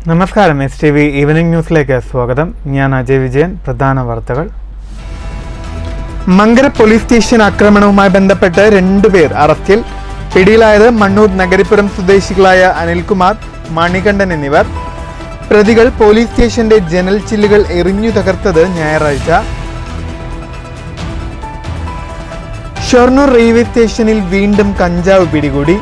നമസ്കാരം. STV evening ന്യൂസിലേക്ക് സ്വാഗതം. ഞാൻ അജയ് വിജയൻ. പ്രധാന വാർത്തകൾ. മങ്കര പോലീസ് സ്റ്റേഷൻ ആക്രമണവുമായി ബന്ധപ്പെട്ട് 2 പേർ അറസ്റ്റിൽ. പിടിയിലായത് മണ്ണൂർ നഗരിപ്പുറം സ്വദേശികളായ അനിൽകുമാർ, മണികണ്ഠൻ എന്നിവർ. പ്രതികൾ പോലീസ് സ്റ്റേഷന്റെ ജനൽ ചില്ലുകൾ എറിഞ്ഞു തകർത്തത് ഞായറാഴ്ച. ഷൊർണൂർ റെയിൽവേ സ്റ്റേഷനിൽ വീണ്ടും കഞ്ചാവ് പിടികൂടി.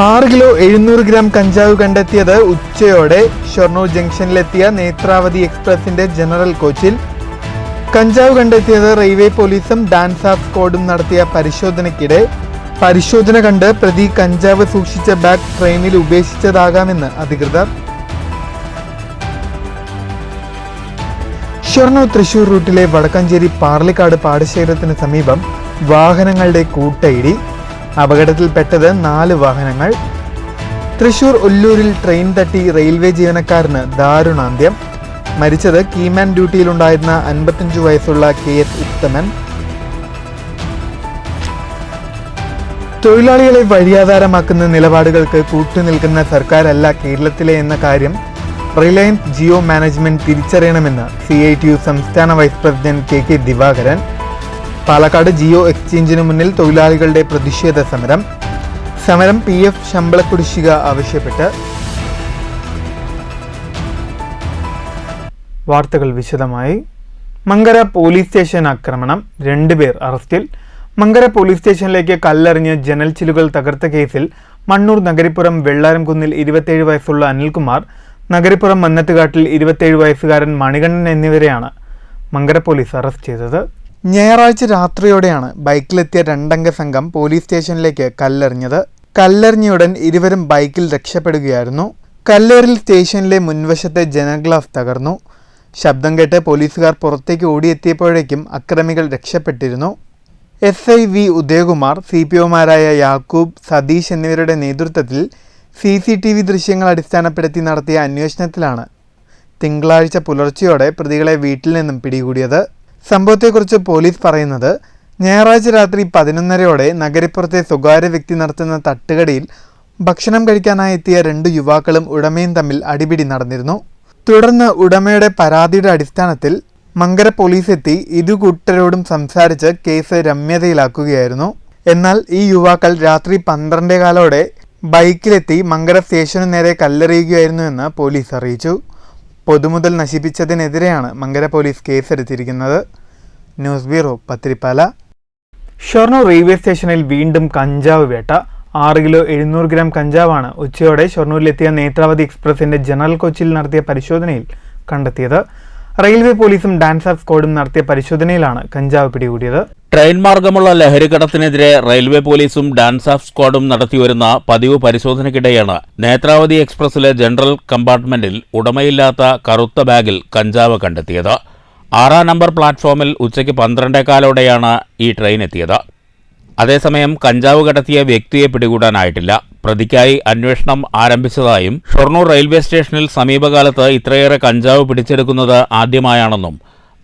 6 കിലോ 700 ഗ്രാം കഞ്ചാവ് കണ്ടെത്തിയത് ഉച്ചയോടെ ഷൊർണൂർ ജംഗ്ഷനിലെത്തിയ നേത്രാവതി എക്സ്പ്രസിന്റെ ജനറൽ കോച്ചിൽ. കഞ്ചാവ് കണ്ടെത്തിയത് റെയിൽവേ പോലീസും ഡാൻസ് ഓഫ് സ്ക്വാഡും നടത്തിയ പരിശോധനയ്ക്കിടെ. പരിശോധന കണ്ട് പ്രതി കഞ്ചാവ് സൂക്ഷിച്ച ബാഗ് ട്രെയിനിൽ ഉപേക്ഷിച്ചതാകാമെന്ന് അധികൃതർ. ഷൊർണൂർ തൃശൂർ റൂട്ടിലെ വടക്കാഞ്ചേരി പാർലിക്കാട് പാടശേഖരത്തിന് സമീപം വാഹനങ്ങളുടെ കൂട്ടയിടി. അപകടത്തിൽപ്പെട്ടത് 4 വാഹനങ്ങൾ. തൃശൂർ ഒല്ലൂരിൽ ട്രെയിൻ തട്ടി റെയിൽവേ ജീവനക്കാരന് ദാരുണാന്ത്യം. മരിച്ചത് കീമാൻ ഡ്യൂട്ടിയിലുണ്ടായിരുന്ന 55 വയസ്സുള്ള KS ഉത്തമൻ. തൊഴിലാളികളെ വഴിയാധാരമാക്കുന്ന നിലപാടുകൾക്ക് കൂട്ടുനിൽക്കുന്ന സർക്കാരല്ല കേരളത്തിലെ എന്ന കാര്യം റിലയൻസ് ജിയോ മാനേജ്മെന്റ് തിരിച്ചറിയണമെന്ന് CITU സംസ്ഥാന vice president KK Divakaran. Palakkad Jio എക്സ്ചേഞ്ചിന് മുന്നിൽ തൊഴിലാളികളുടെ പ്രതിഷേധ സമരം PF ശമ്പള കുടിശ്ശിക ആവശ്യപ്പെട്ട്. വാർത്തകൾ വിശദമായി. മങ്കര പോലീസ് സ്റ്റേഷൻ ആക്രമണം, 2 പേർ അറസ്റ്റിൽ. മങ്കര പോലീസ് സ്റ്റേഷനിലേക്ക് കല്ലെറിഞ്ഞ് ജനൽ ചില്ലുകൾ തകർത്ത കേസിൽ മണ്ണൂർ നഗരിപ്പുറം വെള്ളാരംകുന്നിൽ 27 വയസ്സുള്ള അനിൽകുമാർ, നഗരിപ്പുറം മന്നത്തുകാട്ടിൽ 27 വയസ്സുകാരൻ മണികണ്ഠൻ എന്നിവരെയാണ് മങ്കര പോലീസ് അറസ്റ്റ് ചെയ്തത്. ഞായറാഴ്ച രാത്രിയോടെയാണ് ബൈക്കിലെത്തിയ 2 അംഗ സംഘം പോലീസ് സ്റ്റേഷനിലേക്ക് കല്ലെറിഞ്ഞത്. കല്ലെറിഞ്ഞയുടൻ ഇരുവരും ബൈക്കിൽ രക്ഷപ്പെടുകയായിരുന്നു. കല്ലേറിൽ സ്റ്റേഷനിലെ മുൻവശത്തെ ജനൽ ഗ്ലാസ് തകർന്നു. ശബ്ദം കേട്ട് പോലീസുകാർ പുറത്തേക്ക് ഓടിയെത്തിയപ്പോഴേക്കും അക്രമികൾ രക്ഷപ്പെട്ടിരുന്നു. SI V ഉദയകുമാർ, CPOമാരായ യാക്കൂബ്, സതീഷ് എന്നിവരുടെ നേതൃത്വത്തിൽ CCTV ദൃശ്യങ്ങൾ അടിസ്ഥാനപ്പെടുത്തി നടത്തിയ അന്വേഷണത്തിലാണ് തിങ്കളാഴ്ച പുലർച്ചെയോടെ പ്രതികളെ വീട്ടിൽ നിന്നും പിടികൂടിയത്. സംഭവത്തെക്കുറിച്ച് പോലീസ് പറയുന്നത്, ഞായറാഴ്ച രാത്രി 11:30 നഗരിപ്പുറത്തെ സ്വകാര്യ വ്യക്തി നടത്തുന്ന തട്ടുകടയിൽ ഭക്ഷണം കഴിക്കാനായി എത്തിയ 2 യുവാക്കളും ഉടമയും തമ്മിൽ അടിപിടി നടന്നിരുന്നു. തുടർന്ന് ഉടമയുടെ പരാതിയുടെ അടിസ്ഥാനത്തിൽ മങ്കര പോലീസ് എത്തി ഇരുകൂട്ടരോടും സംസാരിച്ച് കേസ് രമ്യതയിലാക്കുകയായിരുന്നു. എന്നാൽ ഈ യുവാക്കൾ രാത്രി 12:15 ബൈക്കിലെത്തി മങ്കര സ്റ്റേഷനു നേരെ കല്ലെറിയുകയായിരുന്നുവെന്ന് പോലീസ് അറിയിച്ചു. പൊതുമുതൽ നശിപ്പിച്ചതിനെതിരെയാണ് മങ്കര പോലീസ് കേസെടുത്തിരിക്കുന്നത്. News bureau, Pathiripala. Shoranur railway സ്റ്റേഷനിൽ വീണ്ടും കഞ്ചാവ് വേട്ട. 6 കിലോ 700 ഗ്രാം കഞ്ചാവാണ് ഉച്ചയോടെ ഷൊർണൂരിലെത്തിയ നേത്രാവതി എക്സ്പ്രസിന്റെ ജനറൽ കോച്ചിൽ നടത്തിയ പരിശോധനയിൽ കണ്ടെത്തിയത്. റെയിൽവേ പോലീസും ഡാൻസ് ഓഫ് സ്ക്വാഡും നടത്തിയ പരിശോധനയിലാണ് കഞ്ചാവ് പിടികൂടിയത്. ട്രെയിൻ മാർഗമുള്ള ലഹരിക്കടത്തിനെതിരെ റെയിൽവേ പോലീസും ഡാൻസ് ഓഫ് സ്ക്വാഡും നടത്തിവരുന്ന പതിവ് പരിശോധനയ്ക്കിടെയാണ് നേത്രാവതി എക്സ്പ്രസിലെ ജനറൽ കമ്പാർട്ട്മെന്റിൽ ഉടമയില്ലാത്ത കറുത്ത ബാഗിൽ കഞ്ചാവ് കണ്ടെത്തിയത്. 6-ാം നമ്പർ പ്ലാറ്റ്ഫോമിൽ ഉച്ചയ്ക്ക് 12:15 ഈ ട്രെയിൻ എത്തിയത്. അതേസമയം കഞ്ചാവ് കടത്തിയ വ്യക്തിയെ പിടികൂടാനായിട്ടില്ല. പ്രതിക്കായി അന്വേഷണം ആരംഭിച്ചതായും ഷൊർണൂർ റെയിൽവേ സ്റ്റേഷനിൽ സമീപകാലത്ത് ഇത്രയേറെ കഞ്ചാവ് പിടിച്ചെടുക്കുന്നത് ആദ്യമായാണെന്നും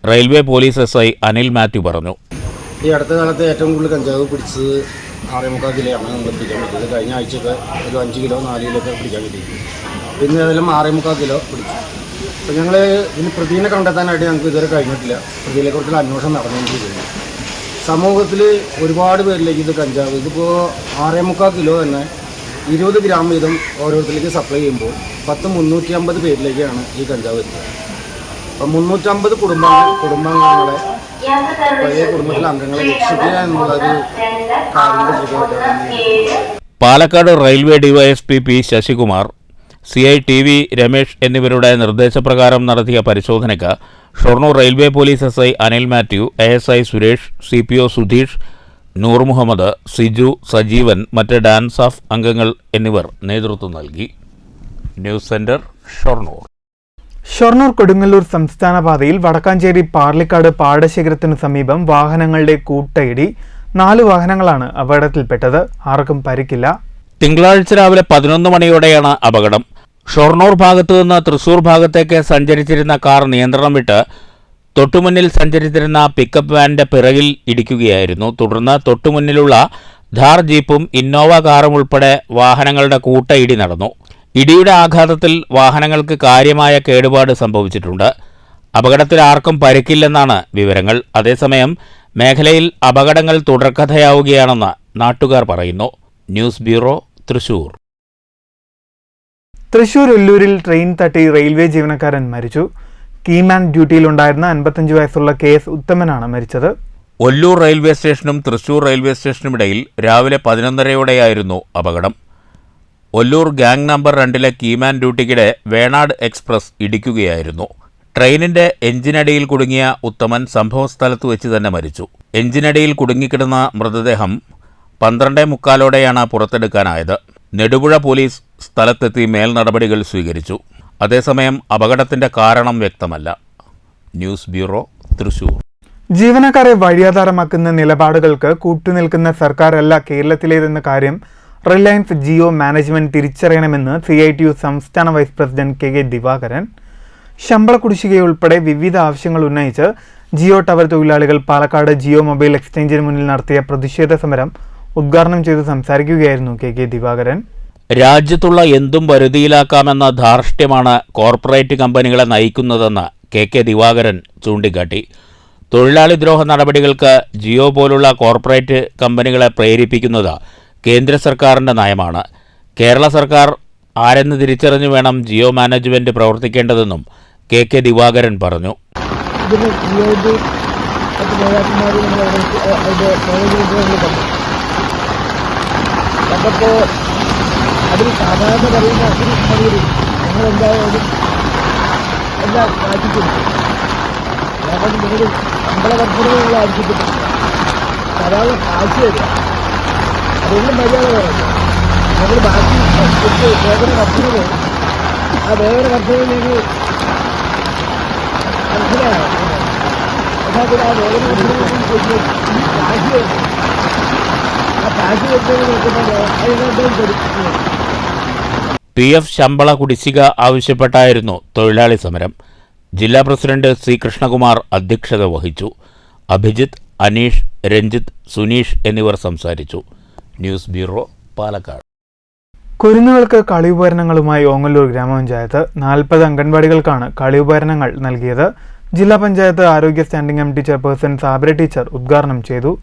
railway police SI Anil Mathew പറഞ്ഞു. ഈ അടുത്ത കാലത്ത് ഏറ്റവും കൂടുതൽ കഞ്ചാവ് പിടിച്ചത് 6.25 കിലോയാണ് നമ്മൾ പിടിക്കാൻ പറ്റിയത്. കഴിഞ്ഞ ആഴ്ചയൊക്കെ ഒരു 5 കിലോ 4 കിലോ ഒക്കെ പിടിക്കാൻ പറ്റി. പിന്നെ ഏതായാലും 6.25 കിലോ പിടിച്ചു. അപ്പോൾ ഞങ്ങൾ ഇതിന് പ്രതിനെ കണ്ടെത്താനായിട്ട് ഞങ്ങൾക്ക് ഇതുവരെ കഴിഞ്ഞിട്ടില്ല. പ്രതിയെക്കുറിച്ചുള്ള അന്വേഷണം നടന്നുകൊണ്ടിരിക്കുന്നു. സമൂഹത്തിൽ ഒരുപാട് പേരിലേക്ക് ഇത് കഞ്ചാവ്, ഇതിപ്പോൾ 6.25 കിലോ തന്നെ 20 ഗ്രാം വീതം ഓരോരുത്തരിലേക്ക് സപ്ലൈ ചെയ്യുമ്പോൾ 350 പേരിലേക്കാണ് ഈ കഞ്ചാവ് എത്തുക. അപ്പം 350 കുടുംബാംഗങ്ങളെ പഴയ കുടുംബത്തിലെ അംഗങ്ങളെ രക്ഷിക്കുക എന്നുള്ളൊരു കാര്യം. Palakkad railway DYSP P Sasikumar, CITV Ramesh എന്നിവരുടെ നിർദ്ദേശപ്രകാരം നടത്തിയ പരിശോധനയ്ക്ക് Shoranur railway police SI Anil Mathew, ASI Suresh, CPO Sudheesh, Noor Muhammad, Siju, Sajeevan, മറ്റ് ഡാൻസ് ഓഫ് അംഗങ്ങൾ എന്നിവർ നേതൃത്വം നൽകി. News centre, Shoranur. ഷൊർണൂർ കൊടുങ്ങല്ലൂർ സംസ്ഥാന പാതയിൽ വടക്കാഞ്ചേരി പാർലിക്കാട് പാടശേഖരത്തിനു സമീപം വാഹനങ്ങളുടെ കൂട്ടയിടി. 4 വാഹനങ്ങളാണ് അപകടത്തിൽപ്പെട്ടത്. ആർക്കും പരിക്കില്ല. തിങ്കളാഴ്ച രാവിലെ 11 മണിയോടെയാണ് അപകടം. ഷൊർണൂർ ഭാഗത്തു നിന്ന് തൃശൂർ ഭാഗത്തേക്ക് സഞ്ചരിച്ചിരുന്ന കാർ നിയന്ത്രണം വിട്ട് തൊട്ടുമുന്നിൽ സഞ്ചരിച്ചിരുന്ന പിക്കപ്പ് വാനിന്റെ പിറകിൽ ഇടിക്കുകയായിരുന്നു. തുടർന്ന് തൊട്ടുമുന്നിലുള്ള ധാർ ജീപ്പും ഇന്നോവ കാറും ഉൾപ്പെടെ വാഹനങ്ങളുടെ കൂട്ടയിടി നടന്നു. ഇടിയുടെ ആഘാതത്തിൽ വാഹനങ്ങൾക്ക് കാര്യമായ കേടുപാട് സംഭവിച്ചിട്ടുണ്ട്. അപകടത്തിൽ ആർക്കും പരിക്കില്ലെന്നാണ് വിവരങ്ങൾ. അതേസമയം മേഖലയിൽ അപകടങ്ങൾ തുടർക്കഥയാവുകയാണെന്ന് നാട്ടുകാർ പറയുന്നു. News bureau, Thrissur. തൃശൂർ ഒല്ലൂരിൽ ട്രെയിൻ തട്ടി റെയിൽവേ ജീവനക്കാരൻ മരിച്ചു. കീമാൻ ഡ്യൂട്ടിയിലുണ്ടായിരുന്ന 55 വയസ്സുള്ള KS ഉത്തമനാണ് മരിച്ചത്. ഒല്ലൂർ റെയിൽവേ സ്റ്റേഷനും തൃശൂർ റെയിൽവേ സ്റ്റേഷനുമിടയിൽ രാവിലെ 11:30യോടെയായിരുന്നു അപകടം. ഒല്ലൂർ ഗാങ് നമ്പർ 2 കീമാൻ ഡ്യൂട്ടിക്കിടെ വേണാട് എക്സ്പ്രസ് ഇടിക്കുകയായിരുന്നു. ട്രെയിനിന്റെ എഞ്ചിനടിയിൽ കുടുങ്ങിയ ഉത്തമൻ സംഭവസ്ഥലത്ത് വെച്ച് തന്നെ മരിച്ചു. എഞ്ചിനടിയിൽ കുടുങ്ങിക്കിടന്ന മൃതദേഹം 12:45ഓടെയാണ് പുറത്തെടുക്കാനായത്. നെടുപുഴ പോലീസ് സ്ഥലത്തെത്തി മേൽ നടപടികൾ സ്വീകരിച്ചു. അതേസമയം അപകടത്തിന്റെ കാരണം വ്യക്തമല്ല. News bureau, Thrissur. ജീവനക്കാരെ വഴിയാധാരമാക്കുന്ന നിലപാടുകൾക്ക് കൂട്ടുനിൽക്കുന്ന സർക്കാരല്ല കേരളത്തിലേതെന്ന കാര്യം റിലയൻസ് ജിയോ മാനേജ്മെന്റ് തിരിച്ചറിയണമെന്ന് CITU സംസ്ഥാന വൈസ് പ്രസിഡന്റ് KK ദിവാകരൻ. ശമ്പള കുടിശ്ശികയുൾപ്പെടെ വിവിധ ആവശ്യങ്ങൾ ഉന്നയിച്ച് ജിയോ ടവർ തൊഴിലാളികൾ പാലക്കാട് ജിയോ മൊബൈൽ എക്സ്ചേഞ്ചിന് മുന്നിൽ നടത്തിയ പ്രതിഷേധ സമരം ഉദ്ഘാടനം ചെയ്ത് സംസാരിക്കുകയായിരുന്നു KK ദിവാകരൻ. രാജ്യത്തുള്ള എന്തും വരുതിയിലാക്കാമെന്ന ധാർഷ്ട്യമാണ് കോർപ്പറേറ്റ് കമ്പനികളെ നയിക്കുന്നതെന്ന് KK ദിവാകരൻ ചൂണ്ടിക്കാട്ടി. തൊഴിലാളി ദ്രോഹ നടപടികൾക്ക് ജിയോ പോലുള്ള കോർപ്പറേറ്റ് കമ്പനികളെ പ്രേരിപ്പിക്കുന്നത് കേന്ദ്ര സർക്കാരിൻ്റെ നയമാണ്. കേരള സർക്കാർ ആരെന്ന് തിരിച്ചറിഞ്ഞു വേണം ജിയോ മാനേജ്മെന്റ് പ്രവർത്തിക്കേണ്ടതെന്നും KK ദിവാകരൻ പറഞ്ഞു. അതിൽ സാധാരണ പറയുന്ന ഞങ്ങളെന്തായാലും എല്ലാം മാറ്റിക്കുന്നു. കാരണം നിങ്ങൾ ശമ്പള വർദ്ധനകൾ ആവശ്യപ്പെട്ടു ധാരാളം കാശ് തരിക, അതൊന്നും മര്യാദ പറയുന്നത്. നമ്മൾ ബാക്കി വേതന വർദ്ധനകൾ ആ വേതന വർദ്ധനയിൽ നിങ്ങൾ മനസ്സിലായോ? യഥാർത്ഥത്തിൽ ആ വേതന വർദ്ധനയിൽ കാശ് വരുന്നു. ആ കാശ് വരുന്നത് നോക്കുമ്പോൾ അതിനെന്തായാലും കൊടുക്കുന്നത്. PF ശമ്പള കുടിശ്ശിക ആവശ്യപ്പെട്ടായിരുന്നു തൊഴിലാളി സമരം. ജില്ലാ പ്രസിഡന്റ് C കൃഷ്ണകുമാർ അധ്യക്ഷത വഹിച്ചു. അഭിജിത്ത്, അനീഷ്, രഞ്ജിത്ത്, സുനീഷ് എന്നിവർ സംസാരിച്ചു. News bureau, Palakkad. കുരുന്നുകൾക്ക് കളിയുപകരണങ്ങളുമായി ഓങ്ങല്ലൂർ ഗ്രാമപഞ്ചായത്ത് 40 അംഗൻവാടികൾക്കാണ് കളിയുപകരണങ്ങൾ നൽകിയത്. ജില്ലാ പഞ്ചായത്ത് ആരോഗ്യ standing committee chairperson Sabira teacher ഉദ്ഘാടനം ചെയ്തു.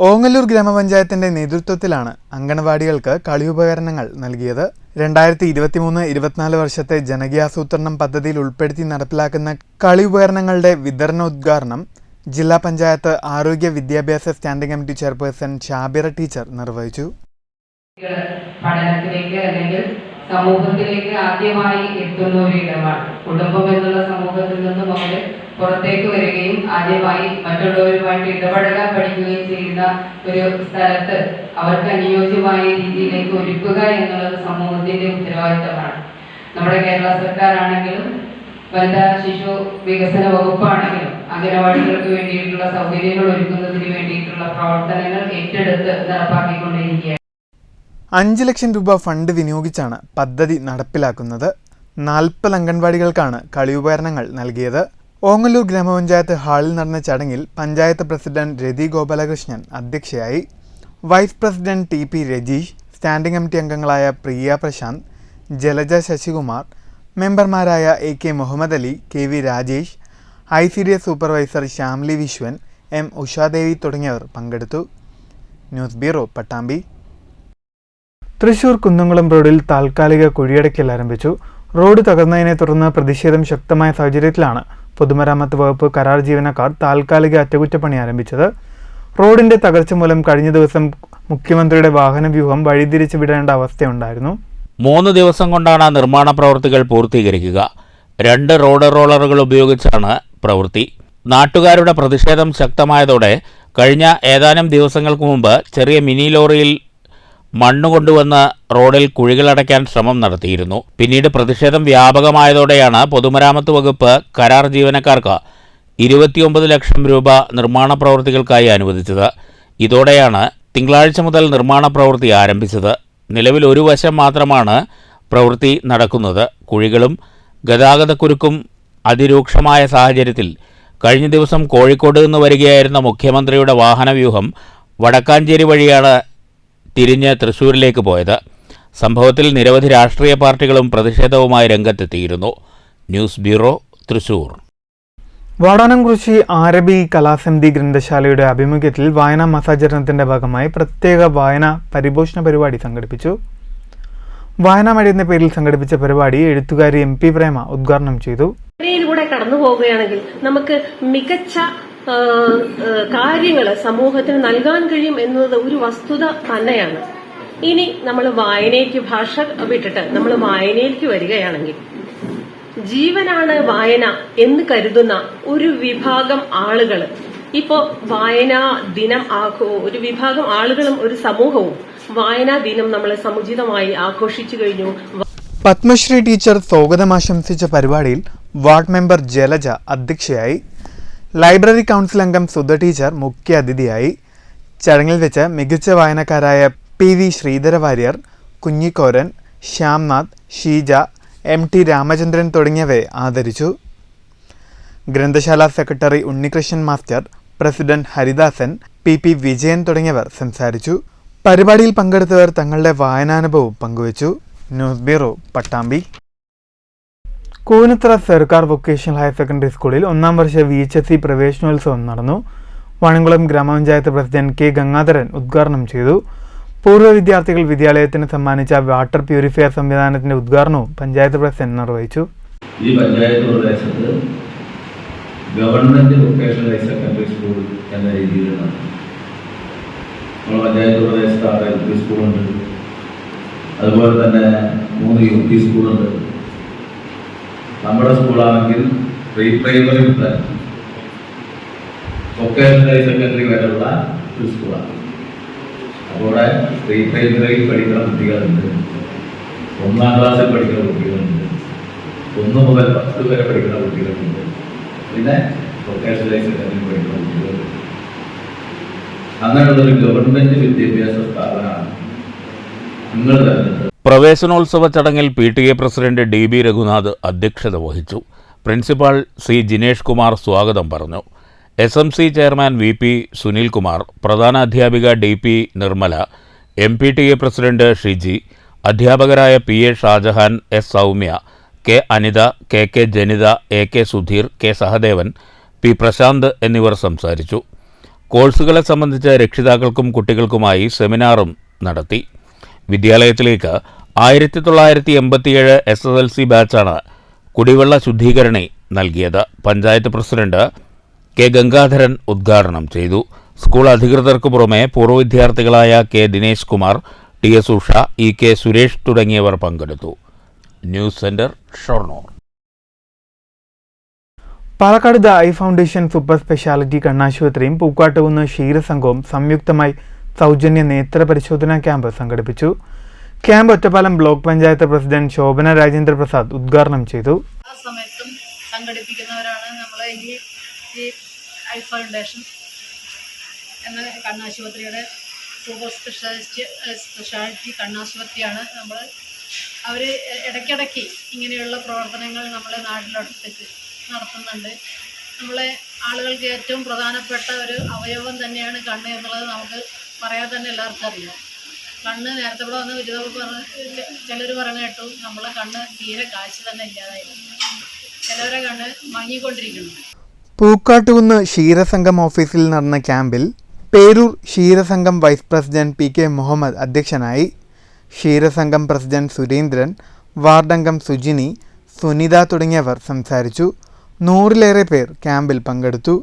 ഓങ്ങല്ലൂർ ഗ്രാമപഞ്ചായത്തിന്റെ നേതൃത്വത്തിലാണ് അംഗൻവാടികൾക്ക് കളിയുപകരണങ്ങൾ നൽകിയത്. 2023-24 വർഷത്തെ ജനകീയാസൂത്രണം പദ്ധതിയിൽ ഉൾപ്പെടുത്തി നടപ്പിലാക്കുന്ന കളിയുപകരണങ്ങളുടെ വിതരണോദ്ഘാടനം ജില്ലാ പഞ്ചായത്ത് ആരോഗ്യ വിദ്യാഭ്യാസ standing committee chairperson Sabira teacher നിർവഹിച്ചു. പഠനത്തിലേക്ക് അല്ലെങ്കിൽ സമൂഹത്തിലേക്ക് ആദ്യമായി എത്തുന്ന ഒരു ഇടമാണ്. കുടുംബം എന്നുള്ള സമൂഹത്തിൽ നിന്നും അവർ പുറത്തേക്ക് വരികയും ആദ്യമായി മറ്റുള്ളവരുമായിട്ട് ഇടപഴകാൻ പഠിക്കുകയും ചെയ്യുന്ന ഒരു സ്ഥലത്ത് അവർക്ക് അനുയോജ്യമായ രീതിയിലേക്ക് ഒരുക്കുക എന്നുള്ളത് സമൂഹത്തിന്റെ ഉത്തരവാദിത്തമാണ്. നമ്മുടെ കേരള സർക്കാരാണെങ്കിലും വനിതാ ശിശു വികസന വകുപ്പാണെങ്കിലും അംഗനവാടികൾക്ക് വേണ്ടിയിട്ടുള്ള സൗകര്യങ്ങൾ ഒരുക്കുന്നതിന് വേണ്ടിയിട്ടുള്ള പ്രവർത്തനങ്ങൾ ഏറ്റെടുത്ത് നടപ്പാക്കിക്കൊണ്ടിരിക്കുകയാണ്. 5 ലക്ഷം രൂപ ഫണ്ട് വിനിയോഗിച്ചാണ് പദ്ധതി നടപ്പിലാക്കുന്നത്. 40 അംഗൻവാടികൾക്കാണ് കളിയുപകരണങ്ങൾ നൽകിയത്. ഓങ്ങല്ലൂർ ഗ്രാമപഞ്ചായത്ത് ഹാളിൽ നടന്ന ചടങ്ങിൽ പഞ്ചായത്ത് പ്രസിഡന്റ് രതി ഗോപാലകൃഷ്ണൻ അധ്യക്ഷയായി. Vice president TP Rajeesh, standing committee അംഗങ്ങളായ പ്രിയ പ്രശാന്ത്, ജലജ ശശികുമാർ, മെമ്പർമാരായ AK Muhammad Ali, KV Rajesh, ICDS supervisor Shyamli Viswan, M Ushadevi തുടങ്ങിയവർ പങ്കെടുത്തു. News bureau, Pattambi. തൃശൂർ കുന്നംകുളം റോഡിൽ താൽക്കാലിക കുഴിയടയ്ക്കൽ ആരംഭിച്ചു. റോഡ് തകർന്നതിനെ തുടർന്ന് പ്രതിഷേധം ശക്തമായ സാഹചര്യത്തിലാണ് പൊതുമരാമത്ത് വകുപ്പ് കരാർ ജീവനക്കാർ താൽക്കാലിക അറ്റകുറ്റപ്പണി ആരംഭിച്ചത്. റോഡിന്റെ തകർച്ച മൂലം കഴിഞ്ഞ ദിവസം മുഖ്യമന്ത്രിയുടെ വാഹനവ്യൂഹം വഴിതിരിച്ചു വിടേണ്ട അവസ്ഥയുണ്ടായിരുന്നു. 3 ദിവസം കൊണ്ടാണ് നിർമ്മാണ പ്രവൃത്തികൾ പൂർത്തീകരിക്കുക. 2 റോഡ് റോളറുകൾ ഉപയോഗിച്ചാണ് പ്രവൃത്തി. നാട്ടുകാരുടെ പ്രതിഷേധം ശക്തമായതോടെ കഴിഞ്ഞ ഏതാനും ദിവസങ്ങൾക്ക് മുമ്പ് ചെറിയ മിനി ലോറിയിൽ മണ്ണ് കൊണ്ടുവന്ന് റോഡിൽ കുഴികളടയ്ക്കാൻ ശ്രമം നടത്തിയിരുന്നു. പിന്നീട് പ്രതിഷേധം വ്യാപകമായതോടെയാണ് പൊതുമരാമത്ത് വകുപ്പ് കരാർ ജീവനക്കാർക്ക് 29 ലക്ഷം രൂപ നിർമ്മാണ പ്രവൃത്തികൾക്കായി അനുവദിച്ചത്. ഇതോടെയാണ് തിങ്കളാഴ്ച മുതൽ നിർമ്മാണ പ്രവൃത്തി ആരംഭിച്ചത്. നിലവിൽ ഒരു വശം മാത്രമാണ് പ്രവൃത്തി നടക്കുന്നത്. കുഴികളും ഗതാഗതക്കുരുക്കും അതിരൂക്ഷമായ സാഹചര്യത്തിൽ കഴിഞ്ഞ ദിവസം കോഴിക്കോട് നിന്ന് വരികയായിരുന്ന മുഖ്യമന്ത്രിയുടെ വാഹനവ്യൂഹം വടക്കാഞ്ചേരി വഴിയാണ് തിരിഞ്ഞ് തൃശ്ശൂരിലേക്ക് പോയത്. സംഭവത്തിൽ നിരവധി രാഷ്ട്രീയ പാർട്ടികളും പ്രതിഷേധവുമായി രംഗത്തെത്തിയിരുന്നു. News bureau, Thrissur. വാടാനംകുറിശി ആരബി കലാസമിതി ഗ്രന്ഥശാലയുടെ ആഭിമുഖ്യത്തിൽ വായനാ മാസാചരണത്തിന്റെ ഭാഗമായി പ്രത്യേക വായനാ പരിപോഷണ പരിപാടി സംഘടിപ്പിച്ചു. വായനാ മഴ എന്ന പേരിൽ സംഘടിപ്പിച്ച പരിപാടി എഴുത്തുകാരി MP പ്രേമ ഉദ്ഘാടനം ചെയ്തു. ിലൂടെ കടന്നു പോവുകയാണെങ്കിൽ നമുക്ക് മികച്ച കാര്യങ്ങൾ സമൂഹത്തിന് നൽകാൻ കഴിയും എന്നത് ഒരു വസ്തുത തന്നെയാണ്. ഇനി നമ്മൾ വായനയ്ക്ക് ഭാഷ വിട്ടിട്ട് നമ്മൾ വായനയിലേക്ക് വരികയാണെങ്കിൽ ജീവനാണ് വായന എന്ന് കരുതുന്ന ഒരു വിഭാഗം ആളുകൾ ഇപ്പോ വായനാ ദിനം ഒരു വിഭാഗം ആളുകളും ഒരു സമൂഹവും വായനാ ദിനം നമ്മൾ സമുചിതമായി ആഘോഷിച്ചു കഴിഞ്ഞു. പത്മശ്രീ ടീച്ചർ സ്വാഗതം ആശംസിച്ച പരിപാടിയിൽ വാർഡ് മെമ്പർ ജലജ അധ്യക്ഷയായി. ലൈബ്രറി കൗൺസിൽ അംഗം സുധ ടീച്ചർ മുഖ്യ അതിഥിയായി. ചടങ്ങിൽ വെച്ച് മികച്ച വായനക്കാരായ PV ശ്രീധര വാര്യർ, കുഞ്ഞിക്കോരൻ, ശ്യാംനാഥ്, ഷീജ, MT രാമചന്ദ്രൻ തുടങ്ങിയവരെ ആദരിച്ചു. ഗ്രന്ഥശാല secretary Unnikrishnan master, president Haridasan, PP Vijayan തുടങ്ങിയവർ സംസാരിച്ചു. പരിപാടിയിൽ പങ്കെടുത്തവർ തങ്ങളുടെ വായനാനുഭവം പങ്കുവച്ചു. News bureau, Pattambi. കൂനത്തറ സർക്കാർ വൊക്കേഷണൽ ഹയർ സെക്കൻഡറി സ്കൂളിൽ 1ാം വർഷ VHSC പ്രവേശനോത്സവം നടന്നു. വാണിയംകുളം ഗ്രാമപഞ്ചായത്ത് പ്രസിഡന്റ് K ഗംഗാധരൻ ഉദ്ഘാടനം ചെയ്തു. പൂർവ്വ വിദ്യാർത്ഥികൾ വിദ്യാലയത്തിന് സമ്മാനിച്ച വാട്ടർ പ്യൂരിഫയർ സംവിധാനത്തിന്റെ ഉദ്ഘാടനവും പഞ്ചായത്ത് പ്രസിഡന്റ് നിർവഹിച്ചു. ഈ പഞ്ചായത്ത് പ്രദേശത്ത് government vocational higher secondary school എന്ന രീതിയിലാണ് നമ്മുടെ പഞ്ചായത്ത് പ്രദേശത്ത് 6 LP സ്കൂളുണ്ട്. അതുപോലെ തന്നെ 3 UP സ്കൂളുണ്ട്. നമ്മുടെ സ്കൂളാണെങ്കിൽ പ്രീ പ്രൈമറി മുതൽ വൊക്കേഷണൽ ഹയർ സെക്കൻഡറി വരെയുള്ള ഒരു സ്കൂളാണ്. അപ്പോൾ പ്രീ പ്രൈമറിയിൽ പഠിക്കുന്ന കുട്ടികളുണ്ട്, 1ാം ക്ലാസ്സിൽ പഠിക്കുന്ന കുട്ടികളുണ്ട്, 1 മുതൽ 10 വരെ പഠിക്കുന്ന കുട്ടികളുണ്ട്, പിന്നെ വൊക്കേഷണൽ ഹയർ സെക്കൻഡറി പഠിക്കുന്ന കുട്ടികളുണ്ട്. അങ്ങനെയുള്ളൊരു ഗവൺമെന്റ് വിദ്യാഭ്യാസ സ്ഥാപനമാണ് നിങ്ങൾ തന്നെ. പ്രവേശനോത്സവ ചടങ്ങിൽ PTA പ്രസിഡന്റ് DB രഘുനാഥ് അധ്യക്ഷത വഹിച്ചു. പ്രിൻസിപ്പാൾ C ജിനേഷ് കുമാർ സ്വാഗതം പറഞ്ഞു. SMC ചെയർമാൻ VP സുനിൽകുമാർ, പ്രധാന അധ്യാപിക DP Nirmala, MPTA president Shiji, അധ്യാപകരായ PA Shah Jahan, S Soumya, K Anitha, KK Janitha, AK Sudheer, K Sahadevan, P Prashant എന്നിവർ സംസാരിച്ചു. കോഴ്സുകളെ സംബന്ധിച്ച് രക്ഷിതാക്കൾക്കും കുട്ടികൾക്കുമായി സെമിനാറും നടത്തി. വിദ്യാലയത്തിലേക്ക് 1987 SSLC ബാച്ചാണ് കുടിവെള്ള ശുദ്ധീകരണി നൽകിയത്. പഞ്ചായത്ത് പ്രസിഡന്റ് K ഗംഗാധരൻ ഉദ്ഘാടനം ചെയ്തു. സ്കൂൾ അധികൃതർക്ക് പുറമെ പൂർവ്വ വിദ്യാർത്ഥികളായ K Dinesh Kumar, TS Usha, EK Suresh തുടങ്ങിയവർ പങ്കെടുത്തു. News centre, Shoranur. Palakkad the eye foundation super speciality കണ്ണാശുപത്രിയും പൂക്കാട്ടുകുന്ന് ക്ഷീരസംഘവും സംയുക്തമായി സൗജന്യ നേത്ര പരിശോധനാ ക്യാമ്പ് സംഘടിപ്പിച്ചു. Camp Ottapalam block panchayat president Sobhana Rajendra Prasad ഉദ്ഘാടനം ചെയ്തു. ആ സമയത്തും സംഘടിപ്പിക്കുന്നവരാണ് നമ്മളെ ഈ ഐ ഫൗണ്ടേഷൻ എന്ന കണ്ണാശുപത്രിയുടെ സൂപ്പർ സ്പെഷ്യാലിറ്റി കണ്ണാശുപത്രിയാണ്. അവർ ഇടയ്ക്കിടയ്ക്ക് ഇങ്ങനെയുള്ള പ്രവർത്തനങ്ങൾ നമ്മളെ നാട്ടിലൊട്ടേക്ക് നടത്തുന്നുണ്ട്. നമ്മളെ ആളുകൾക്ക് ഏറ്റവും പ്രധാനപ്പെട്ട ഒരു അവയവം തന്നെയാണ് കണ്ണ് എന്നുള്ളത് നമുക്ക് പറയാൻ തന്നെ എല്ലാവർക്കും അറിയാം. കണ്ണ് നേരത്തെ ഇവിടെ വന്ന് ചിലർ പറഞ്ഞു കേട്ടു നമ്മളെ കണ്ണ് തീരെ കാഴ്ച തന്നെ ഇല്ലാതായിരുന്നു. ചിലവരെ കണ്ണ് മങ്ങിക്കൊണ്ടിരിക്കുന്നു. പൂക്കാട്ടുകുന്ന് ക്ഷീരസംഘം ഓഫീസിൽ നടന്ന ക്യാമ്പിൽ പേരൂർ ക്ഷീരസംഘം വൈസ് പ്രസിഡന്റ് PK മുഹമ്മദ് അധ്യക്ഷനായി. ക്ഷീരസംഘം പ്രസിഡന്റ് സുരേന്ദ്രൻ, വാർഡംഗം സുജിനി, സുനിത തുടങ്ങിയവർ സംസാരിച്ചു. 100-ലേറെ പേർ ക്യാമ്പിൽ പങ്കെടുത്തു.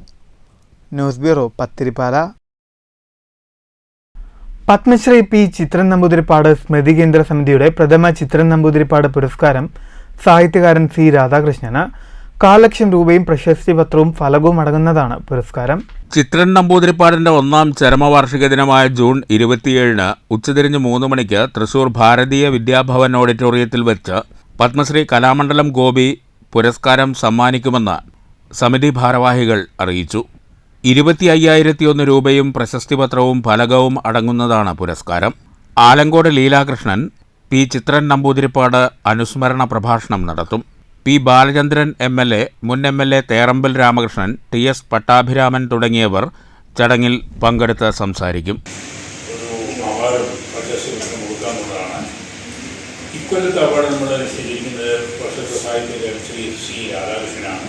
News bureau, Pathiripala. Padmashri P Chithran Namboothiripad സ്മൃതി കേന്ദ്ര സമിതിയുടെ പ്രഥമ ചിത്രൻ നമ്പൂതിരിപ്പാട് പുരസ്കാരം സാഹിത്യകാരൻ C രാധാകൃഷ്ണന്. 1,00,000 രൂപയും പ്രശസ്തി പത്രവും ഫലകവും അടങ്ങുന്നതാണ് പുരസ്കാരം. ചിത്രൻ നമ്പൂതിരിപ്പാടിന്റെ 1ാം ചരമവാർഷിക ദിനമായ ജൂൺ 27 ഉച്ചതിരിഞ്ഞ് 3 മണിക്ക് തൃശൂർ ഭാരതീയ വിദ്യാഭവൻ ഓഡിറ്റോറിയത്തിൽ വെച്ച് പത്മശ്രീ കലാമണ്ഡലം ഗോപി പുരസ്കാരം സമ്മാനിക്കുമെന്ന് സമിതി ഭാരവാഹികൾ അറിയിച്ചു. 25,001 രൂപയും പ്രശസ്തിപത്രവും ഫലകവും അടങ്ങുന്നതാണ് പുരസ്കാരം. ആലങ്കോട് ലീലാകൃഷ്ണൻ P ചിത്രൻ നമ്പൂതിരിപ്പാട് അനുസ്മരണ പ്രഭാഷണം നടത്തും. P ബാലചന്ദ്രൻ MLA, മുൻ MLA തേറമ്പൽ രാമകൃഷ്ണൻ, TS പട്ടാഭിരാമൻ തുടങ്ങിയവർ ചടങ്ങിൽ പങ്കെടുത്ത് സംസാരിക്കും. ഇക്കൊല്ലത്തെ അവാർഡ് നമ്മൾ ശരിക്കുന്നത് വർഷത്തെ സാഹിത്യ ശ്രീ രാധാകൃഷ്ണനാണ്.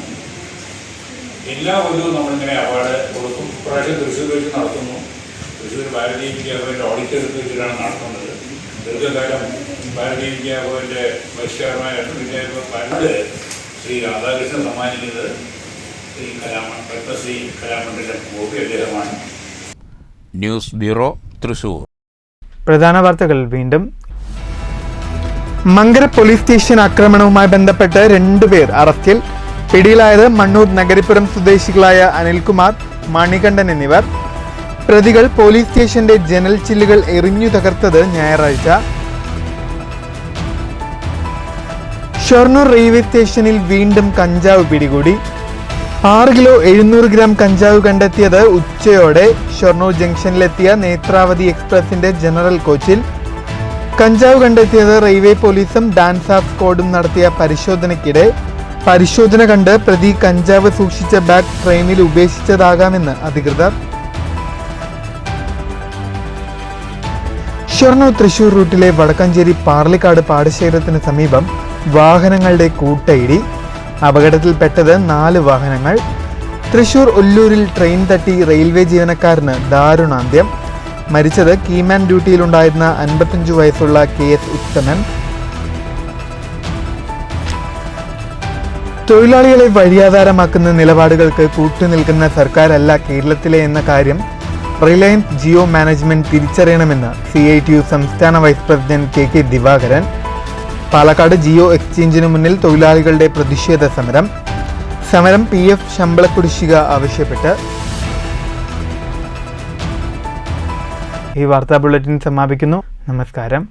എല്ലാ കൊല്ലവും നമ്മളിങ്ങനെ അവാർഡ് കൊടുക്കും. ഇപ്രാവശ്യം തൃശ്ശൂർ വെച്ച് നടത്തുന്നു. തൃശ്ശൂർ ഭാരതീയ വിദ്യാഭവൻ്റെ ഓഡിറ്റോറിയത്തിൽ വെച്ചിട്ടാണ് നടത്തുന്നത്. ദീർഘകാലം ഭാരതീയ വിദ്യാഭവൻ്റെ വൈസ് ചെയർമാനായിട്ട് വിദ്യാഭവൻ ശ്രീ രാധാകൃഷ്ണൻ സമ്മാനിക്കുന്നത് പത്മശ്രീ കലാമണ്ഡലം ഗോപി അദ്ദേഹമാണ്. News bureau, Thrissur. പ്രധാന വാർത്തകൾ വീണ്ടും. മങ്കര പോലീസ് സ്റ്റേഷൻ ആക്രമണവുമായി ബന്ധപ്പെട്ട് 2 പേർ അറസ്റ്റിൽ. പിടിയിലായത് മണ്ണൂർ നഗരിപ്പുറം സ്വദേശികളായ അനിൽകുമാർ, മണികണ്ഠൻ എന്നിവർ. പ്രതികൾ പോലീസ് സ്റ്റേഷന്റെ ജനൽ ചില്ലുകൾ എറിഞ്ഞു തകർത്തത് ഞായറാഴ്ച. ഷൊർണൂർ റെയിൽവേ സ്റ്റേഷനിൽ വീണ്ടും കഞ്ചാവ് പിടികൂടി. 6 കിലോ 700 ഗ്രാം കഞ്ചാവ് കണ്ടെത്തിയത് ഉച്ചയോടെ ഷൊർണൂർ ജംഗ്ഷനിലെത്തിയ നേത്രാവതി എക്സ്പ്രസിന്റെ ജനറൽ കോച്ചിൽ. കഞ്ചാവ് കണ്ടെത്തിയത് റെയിൽവേ പോലീസും ഡാൻസ് ഓഫ് സ്ക്വാഡും നടത്തിയ പരിശോധനയ്ക്കിടെ. പരിശോധന കണ്ട് പ്രതി കഞ്ചാവ് സൂക്ഷിച്ച ബാഗ് ട്രെയിനിൽ ഉപേക്ഷിച്ചതാകാമെന്ന് അധികൃതർ. ഷൊർണൂർ തൃശൂർ റൂട്ടിലെ വടക്കഞ്ചേരി പാർലിക്കാട് പാടശേഖരത്തിന് സമീപം വാഹനങ്ങളുടെ കൂട്ടയിടി. അപകടത്തിൽപ്പെട്ടത് 4 വാഹനങ്ങൾ. തൃശൂർ ഒല്ലൂരിൽ ട്രെയിൻ തട്ടി റെയിൽവേ ജീവനക്കാരന് ദാരുണാന്ത്യം. മരിച്ചത് കീമാൻ ഡ്യൂട്ടിയിലുണ്ടായിരുന്ന 55 വയസ്സുള്ള KS ഉത്തമൻ. തൊഴിലാളികളെ വഴിയാധാരമാക്കുന്ന നിലപാടുകൾക്ക് കൂട്ടുനിൽക്കുന്ന സർക്കാരല്ല കേരളത്തിലെ എന്ന കാര്യം റിലയൻസ് ജിയോ മാനേജ്മെന്റ് തിരിച്ചറിയണമെന്ന് CITU സംസ്ഥാന vice president KK Divakaran. Palakkad Jio എക്സ്ചേഞ്ചിനു മുന്നിൽ തൊഴിലാളികളുടെ പ്രതിഷേധ സമരം. PF ശമ്പള കുടിശ്ശിക ആവശ്യപ്പെട്ട്. ഈ വാർത്താ ബുള്ളറ്റിൻ സമാപിക്കുന്നു. നമസ്കാരം.